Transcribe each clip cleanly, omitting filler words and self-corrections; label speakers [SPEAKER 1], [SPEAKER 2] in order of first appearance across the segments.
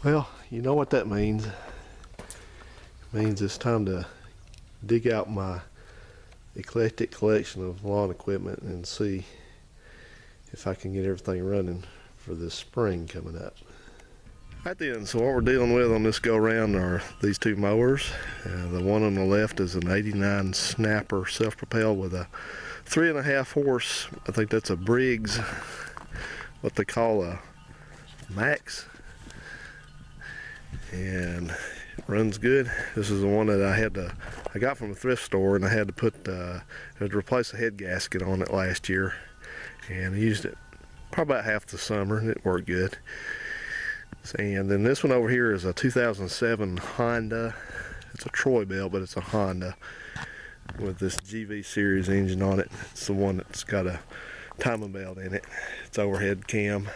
[SPEAKER 1] Well, you know what that means. It means it's time to dig out my eclectic collection of lawn equipment and see if I can get everything running for this spring coming up. Right then, so what we're dealing with on this go round are these two mowers. The one on the left is an 89 snapper self-propelled with a 3.5 horse, I think that's a Briggs, what they call a max, and it runs good. This is the one that I got from a thrift store, and I had to replace a head gasket on it last year, and I used it probably about half the summer and it worked good. And then this one over here is a 2007 Honda. It's a Troy-bilt, but it's a Honda with this GV series engine on it. It's the one that's got a timing belt in it. It's overhead cam,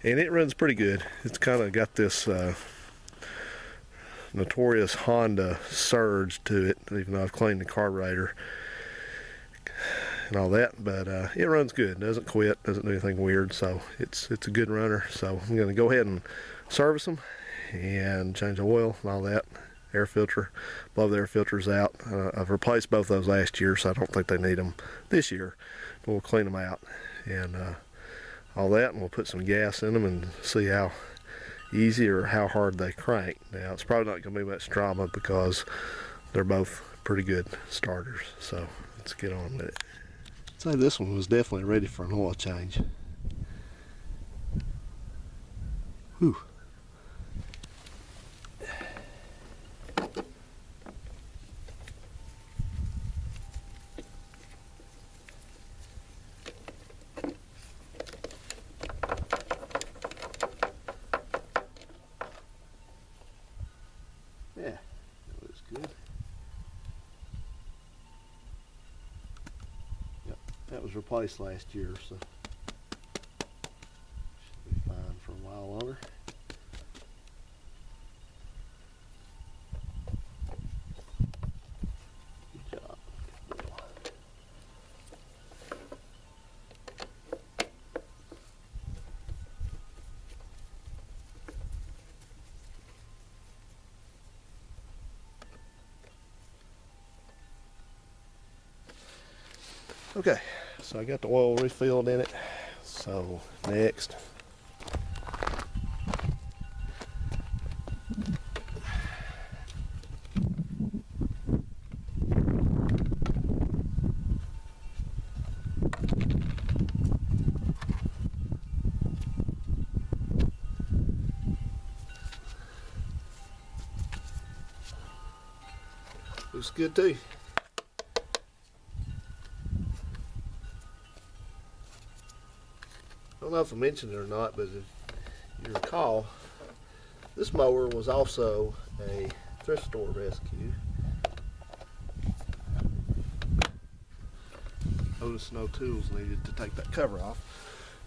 [SPEAKER 1] and it runs pretty good. It's kind of got this notorious Honda surge to it, even though I've cleaned the carburetor and all that, but it runs good. Doesn't quit, doesn't do anything weird, so it's a good runner. So I'm going to go ahead and service them and change the oil and all that. Air filter, blow the air filters out. I've replaced both those last year, so I don't think they need them this year, but we'll clean them out and all that, and we'll put some gas in them and see how easy or how hard they crank. Now it's probably not going to be much drama because they're both pretty good starters, so let's get on with it. I'd say this one was definitely ready for an oil change. Whew. Yeah, that looks good. Yep, that was replaced last year, so should be fine for a while longer. Good job. Okay, so I got the oil refilled in it. So next, looks good too. I don't know if I mentioned it or not, but if you recall, this mower was also a thrift store rescue. Notice no tools needed to take that cover off,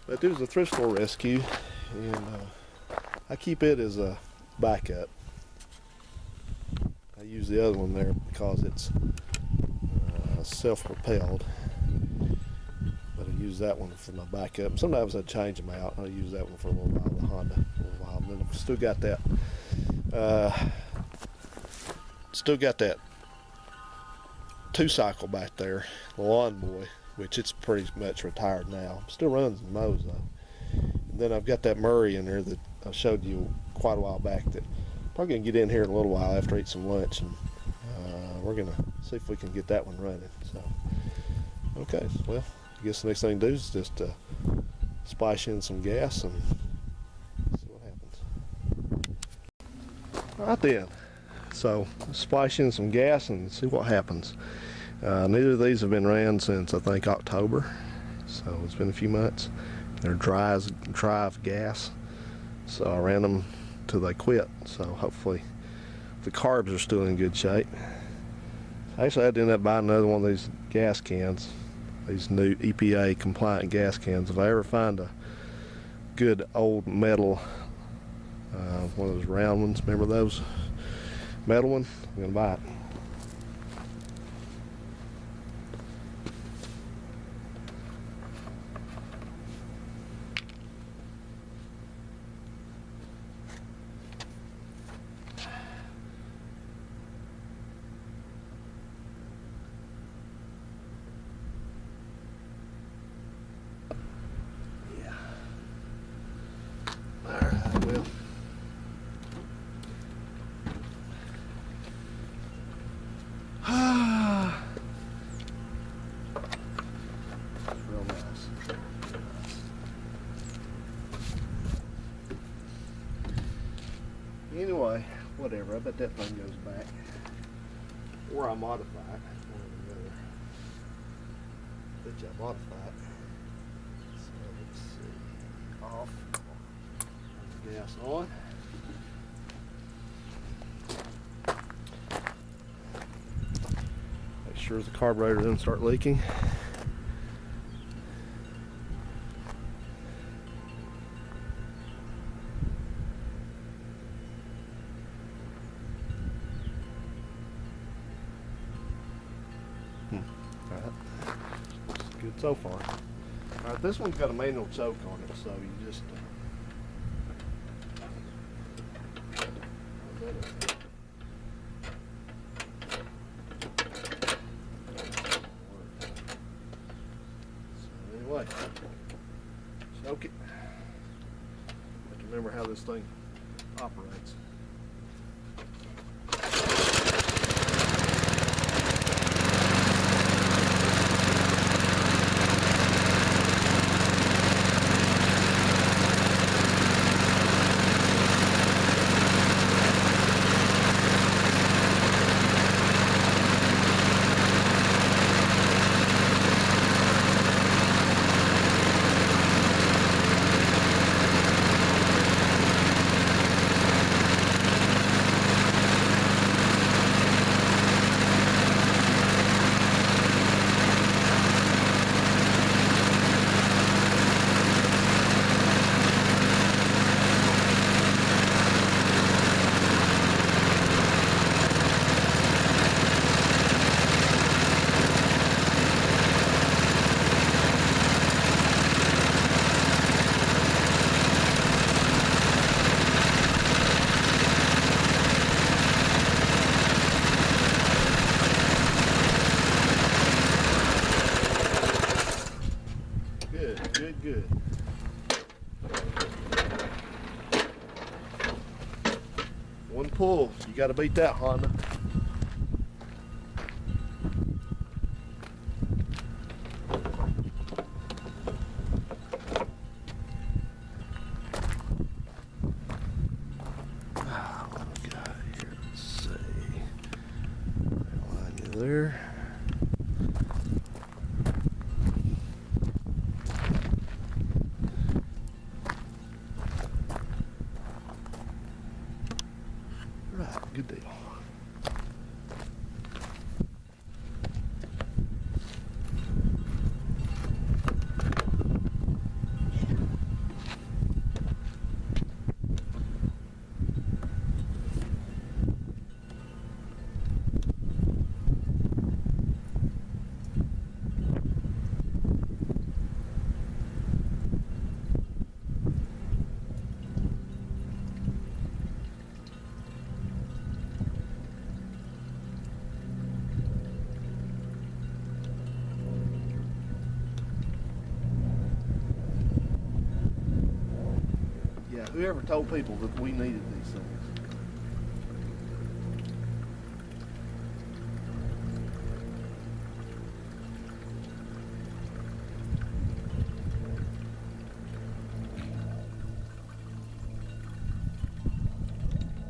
[SPEAKER 1] but it was a thrift store rescue, and I keep it as a backup. I use the other one there because it's self-propelled. Use that one for my backup. Sometimes I change them out. I use that one for a little while, the Honda, for a little while. And then I've still got that 2-cycle back there, the Lawn Boy, which it's pretty much retired now. Still runs and mows though. And then I've got that Murray in there that I showed you quite a while back that I'm probably gonna get in here in a little while after I eat some lunch, and we're gonna see if we can get that one running. So, okay, well, I guess the next thing to do is just splash in some gas and see what happens. All right then, so splash in some gas and see what happens. Neither of these have been ran since I think October, so it's been a few months. They're dry of gas, so I ran them till they quit. So hopefully the carbs are still in good shape. Actually, I had to end up buying another one of these gas cans. These new EPA compliant gas cans. If I ever find a good old metal, one of those round ones, remember those? Metal one, I'm gonna buy it. Anyway, whatever. I bet that thing goes back. Or I modify it. One or the other. Bet you I modify it. So let's see. Off. Turn the gas on. Make sure the carburetor doesn't start leaking. Good so far. Alright, this one's got a manual choke on it, so you just so anyway, choke it. Have to remember how this thing operates. Good. One pull, you got to beat that, Honda. What we got here? Let's see. Line you there. Good deal. Whoever told people that we needed these things?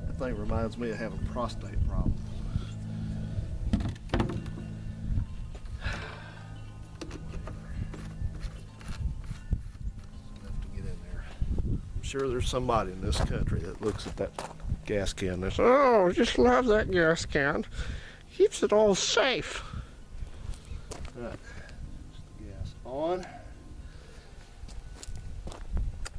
[SPEAKER 1] That thing reminds me of having prostate problems. Sure, there's somebody in this country that looks at that gas can and says, "Oh, I just love that gas can. Keeps it all safe." Right, gas on.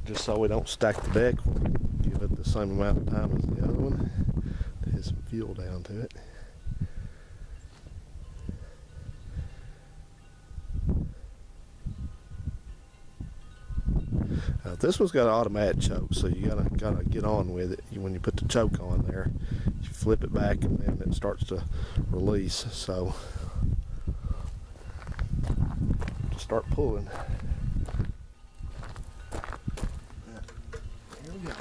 [SPEAKER 1] Just so we don't stack the deck, we'll give it the same amount of time as the other one to hit some fuel down to it. This one's got an automatic choke, so you gotta get on with it. When you put the choke on there, you flip it back and then it starts to release. So just start pulling. Here we go.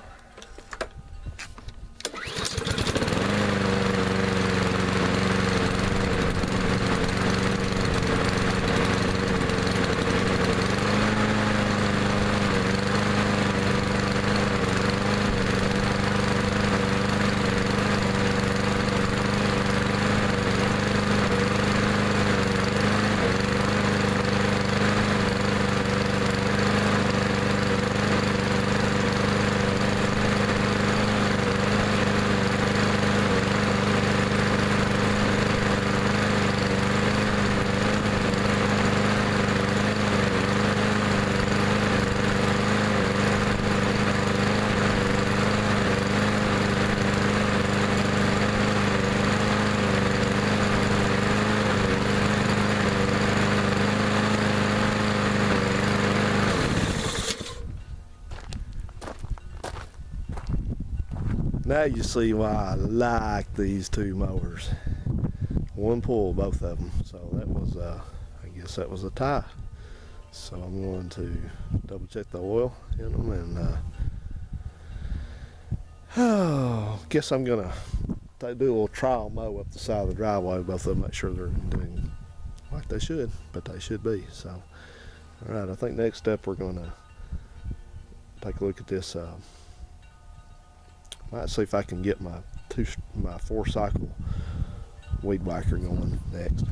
[SPEAKER 1] Now you see why I like these two mowers. One pull, both of them. So that was, I guess that was a tie. So I'm going to double check the oil in them, and guess I'm gonna do a little trial mow up the side of the driveway. Both of them, make sure they're doing like they should, but they should be. So, all right, I think next step we're gonna take a look at this. Might see if I can get my 4-cycle weed whacker going next.